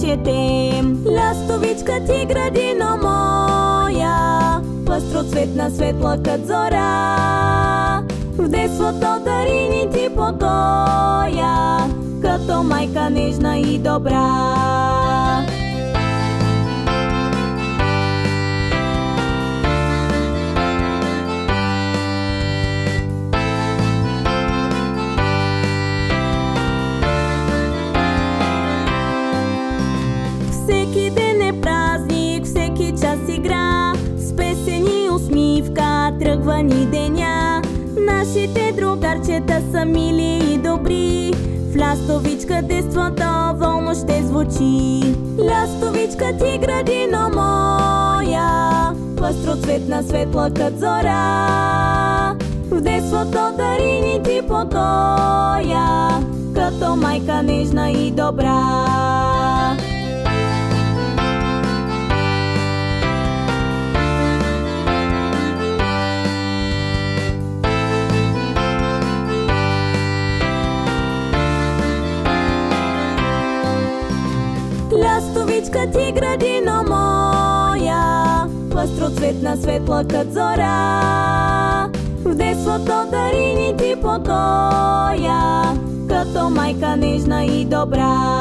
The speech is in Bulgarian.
четем. Лястовичка ти, градино моя, пъстроцветна, светла кът зора. В детството дарини ти покоя, като майка нежна и добра. Всеки ден е празник, всеки час игра, с песен и усмивка тръгва ни деня. Нашите другарчета са мили и добри, в лястовичка детството волно ще звучи. Лястовичка ти, градино моя, пъстроцветна, светла кът зора. В детството дарини ти покоя, като майка нежна и добра. Лястовичка ти, градино моя, пъстроцветна, светла кът зора. В детството дарини ти покоя, като майка нежна и добра.